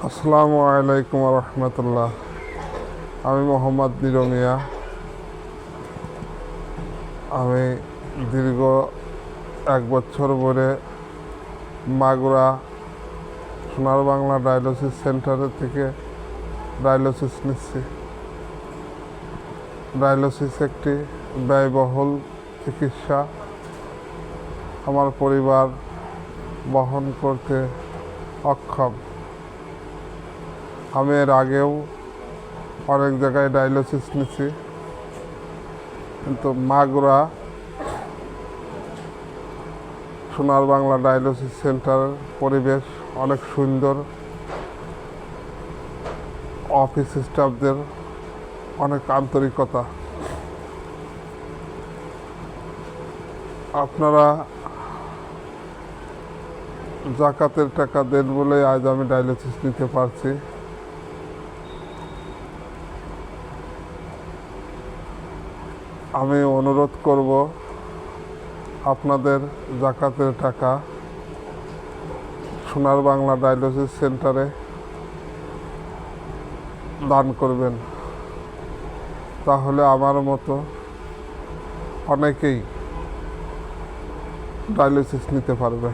আসসালামু আলাইকুম রহমতুল্লাহ। আমি মোহাম্মদ নিরো মিয়া। আমি দীর্ঘ 1 বছর ধরে মাগুরা সোনার বাংলা ডায়ালিসিস সেন্টারের থেকে ডায়ালিসিস নিচ্ছি। ডায়ালিসিস একটি ব্যয়বহুল চিকিৎসা, আমার পরিবার বহন করতে অক্ষম। আমি এর আগেও অনেক জায়গায় ডায়ালিসিস নিছি, কিন্তু মাগুরা সোনার বাংলা ডায়ালিসিস সেন্টারের পরিবেশ অনেক সুন্দর, অফিস স্টাফদের অনেক আন্তরিকতা। আপনারা জাকাতের টাকা দেন বলে আজ আমি ডায়ালিসিস নিতে পারছি। আমি অনুরোধ করব আপনাদের জাকাতের টাকা সোনার বাংলা ডায়ালিসিস সেন্টারে দান করবেন, তাহলে আমার মতো অনেকেই ডায়ালিসিস নিতে পারবে।